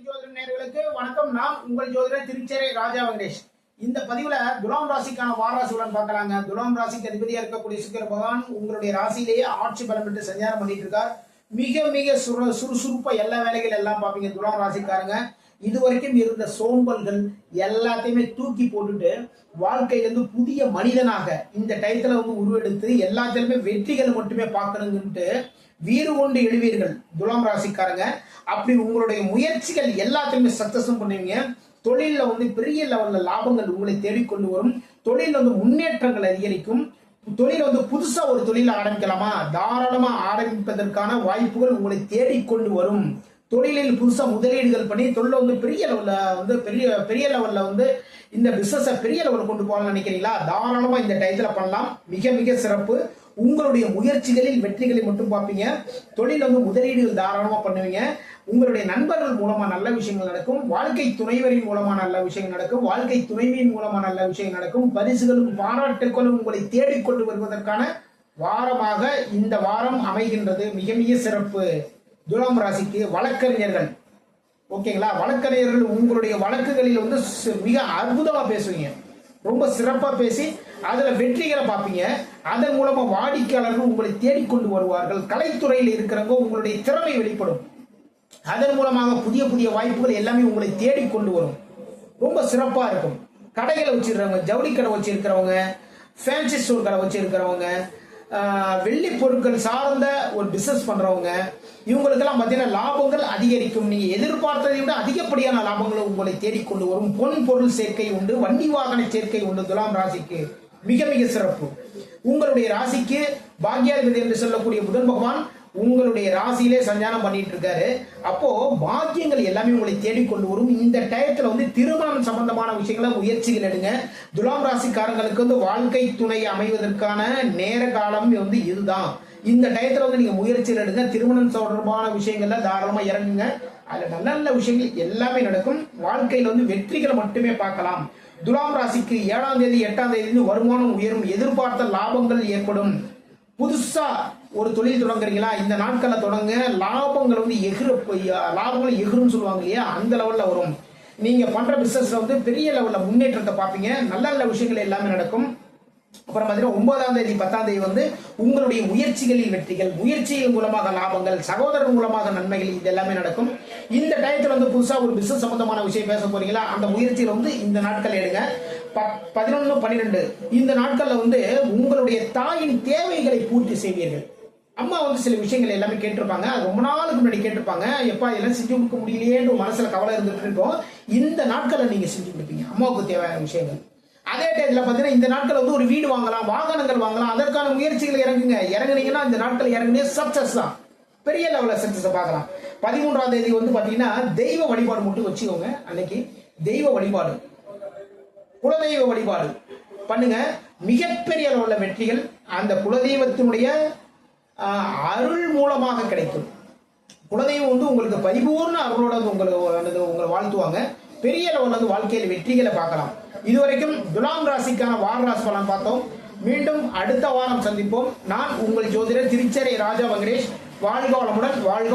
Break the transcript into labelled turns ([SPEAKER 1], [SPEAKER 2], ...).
[SPEAKER 1] ஜோதிட நேயர்களுக்கு வணக்கம். நான் உங்கள் ஜோதிடர் திருச்சேரை ராஜா வெங்கடேஷ். இந்த பதிவுல துலாம் ராசிக்கான வாராசி பலன் பார்க்கலாங்க. துலாம் ராசிக்கு அதிபதியா இருக்கக்கூடிய சுக்கிர பகவான் உங்களுடைய ராசியிலேயே ஆட்சி பலம் பெற்று சஞ்சாரம் பண்ணிட்டு இருக்கார். மிக மிக சுறுசுறுப்பா எல்லா வேலைகள் எல்லாம் பார்ப்பீங்க. துலாம் ராசிக்காரங்க இதுவரைக்கும் இருந்த சோம்பல்கள் எல்லாத்தையுமே தூக்கி போட்டுட்டு வாழ்க்கையிலிருந்து புதிய மனிதனாக இந்த டயத்துல உருவெடுத்து எல்லாத்திலுமே வெற்றிகள் மட்டுமே பார்க்கணுங்கன்ட்டு வீறு கொண்டு எழுவீர்கள் துலாம் ராசிக்காரங்க. அப்படி உங்களுடைய முயற்சிகள் எல்லாத்தையுமே சக்சஸும் பண்ணுவீங்க. தொழில பெரிய லெவல்ல லாபங்கள் உங்களை தேடிக்கொண்டு வரும். தொழில முன்னேற்றங்கள் அதிகரிக்கும். தொழில புதுசா ஒரு தொழில ஆரம்பிக்கலாமா, தாராளமா ஆரம்பிப்பதற்கான வாய்ப்புகள் உங்களை தேடிக்கொண்டு வரும். தொழிலில் புதுசா முதலீடுகள் பண்ணி தொழில பெரிய லெவல்ல பெரிய லெவல்ல இந்த பிசினஸை பெரிய லெவலில் கொண்டு போகலாம்னு நினைக்கிறீங்களா? தாராளமா இந்த டயத்துல பண்ணலாம். மிக மிக சிறப்பு. உங்களுடைய முயற்சிகளில் வெற்றிகளை மட்டும் பார்ப்பீங்க. தொழில் முதலீடுகள் தாராளமா பண்ணுவீங்க. உங்களுடைய நண்பர்கள் மூலமா நல்ல விஷயங்கள் நடக்கும். வாழ்க்கை துணைவரின் மூலமா நல்ல விஷயங்கள் நடக்கும். வாழ்க்கை துணைவியின் மூலமா நல்ல விஷயங்கள் நடக்கும். பரிசுகளும் பாராட்டுகளும் உங்களை தேடிக்கொண்டு வருவதற்கான வாரமாக இந்த வாரம் அமைகின்றது. மிக மிக சிறப்பு. துலாம் ராசிக்கு வழக்கறிஞர்கள் ஓகேங்களா? வழக்கறிஞர்கள் உங்களுடைய வழக்குகளில் மிக அற்புதமா பேசுவீங்க. ரொம்ப சிறப்பா பேசி அதுல வெற்றிகளை பார்ப்பீங்க. அதன் மூலமா வாடிக்கையாளர்கள் உங்களை தேடிக்கொண்டு வருவார்கள். கலைத்துறையில் இருக்கிறவங்க உங்களுடைய திறமை வெளிப்படும். அதன் மூலமாக புதிய புதிய வாய்ப்புகள் எல்லாமே உங்களை தேடிக்கொண்டு வரும். ரொம்ப சிறப்பா இருக்கும். கடைகளை வச்சிருக்கிறவங்க, ஜவுளி கடை வச்சிருக்கிறவங்க, ஃபேன்சி ஸ்டோர் கடை வச்சிருக்கிறவங்க, வெள்ளி பொருட்கள் சார்ந்த ஒரு பிசினஸ் பண்றவங்க, இவங்களுக்கெல்லாம் பார்த்தீங்கன்னா லாபங்கள் அதிகரிக்கும். நீங்க எதிர்பார்த்ததை விட அதிகப்படியான லாபங்கள் உங்களை தேடிக்கொண்டு வரும். பொன் பொருள் சேர்க்கை உண்டு. வண்டி வாகன சேர்க்கை உண்டு. துலாம் ராசிக்கு மிக மிக சிறப்பு. உங்களுடைய ராசிக்கு பாக்யாதிபதி என்று சொல்லக்கூடிய புதன் பகவான் உங்களுடைய ராசியிலே சஞ்சாரம் பண்ணிட்டு இருக்காரு. அப்போ பாக்கியங்கள் எல்லாமே உங்களை தேடிக்கொண்டு வரும். இந்த டயத்துல திருமணம் சம்பந்தமான விஷயங்கள முயற்சிகள் எடுங்க. துலாம் ராசிக்காரங்களுக்கு வாழ்க்கை துணை அமைவதற்கான நேர காலம் இதுதான். இந்த டயத்துல நீங்க முயற்சிகள் எடுங்க. திருமணம் தொடர்பான விஷயங்கள்ல தாராளமா இறங்குங்க. அதுல நல்ல நல்ல விஷயங்கள் எல்லாமே நடக்கும். வாழ்க்கையில வெற்றிகளை மட்டுமே பார்க்கலாம். துலாம் ராசிக்கு 7ஆம் தேதி 8ஆம் தேதி வருமானம் உயரும். எதிர்பார்த்த லாபங்கள் ஏற்படும். புதுசா ஒரு தொழில் தொடங்குறீங்களா? இந்த நாட்களை தொடங்க. லாபங்கள் லாபங்கள் எகிரும் சொல்லுவாங்க இல்லையா? அந்த லெவல்ல வரும். நீங்க பண்ற பிசினஸ்ல பெரிய லெவல்ல முன்னேற்றத்தை பார்ப்பீங்க. நல்ல நல்ல விஷயங்கள் எல்லாமே நடக்கும். அப்புறம் பார்த்தீங்கன்னா 9ஆம் தேதி 10ஆம் தேதி உங்களுடைய முயற்சிகளில் வெற்றிகள், முயற்சிகள் மூலமாக லாபங்கள், சகோதரர் மூலமாக நன்மைகள், இது எல்லாமே நடக்கும். இந்த டயத்துல புதுசா ஒரு பிசினஸ் சம்பந்தமான விஷயம் பேச போறீங்களா? அந்த முயற்சியில இந்த நாட்கள் எடுங்க. 11, 12 இந்த நாட்கள்ல உங்களுடைய தாயின் தேவைகளை பூர்த்தி செய்வீர்கள். அம்மா சில விஷயங்கள் எல்லாமே கேட்டிருப்பாங்க. ரொம்ப நாளுக்கு முன்னாடி கேட்டிருப்பாங்க. எப்பா இதெல்லாம் செஞ்சு கொடுக்க முடியலையேன்னு மனசுல கவலை இருந்துட்டு இருக்கோம். இந்த நாட்களை நீங்க செஞ்சு கொடுப்பீங்க அம்மாவுக்கு தேவையான விஷயங்கள். அதே டைத்துல பாத்தீங்கன்னா இந்த நாட்கள் ஒரு வீடு வாங்கலாம், வாகனங்கள் வாங்கலாம். அதற்கான முயற்சிகள் இறங்குங்க. இறங்குனீங்கன்னா இந்த நாட்கள் இறங்குனே சக்சஸ் தான். பெரிய லெவல்ல சக்சஸ் பார்க்கலாம். 13ஆம் தேதி பாத்தீங்கன்னா தெய்வ வழிபாடு மட்டும் வச்சுக்கோங்க. அன்னைக்கு தெய்வ வழிபாடு, குலதெய்வ வழிபாடு பண்ணுங்க. மிகப்பெரிய அளவுள்ள வெற்றிகள் அந்த குலதெய்வத்தினுடைய அருள் மூலமாக கிடைக்கும். குலதெய்வம் உங்களுக்கு பரிபூர்ண அருளோட உங்களை வாழ்த்துவாங்க. பெரிய லெவல்ல வாழ்க்கையில் வெற்றிகளை பார்க்கலாம். இதுவரைக்கும் துலாம் ராசிக்கான வார ராசி பலன் பார்த்தோம். மீண்டும் அடுத்த வாரம் சந்திப்போம். நான் உங்கள் ஜோதிடர் திருச்சேரை ராஜா வெங்கடேஷ். வாழ்க வளமுடன். வாழ்க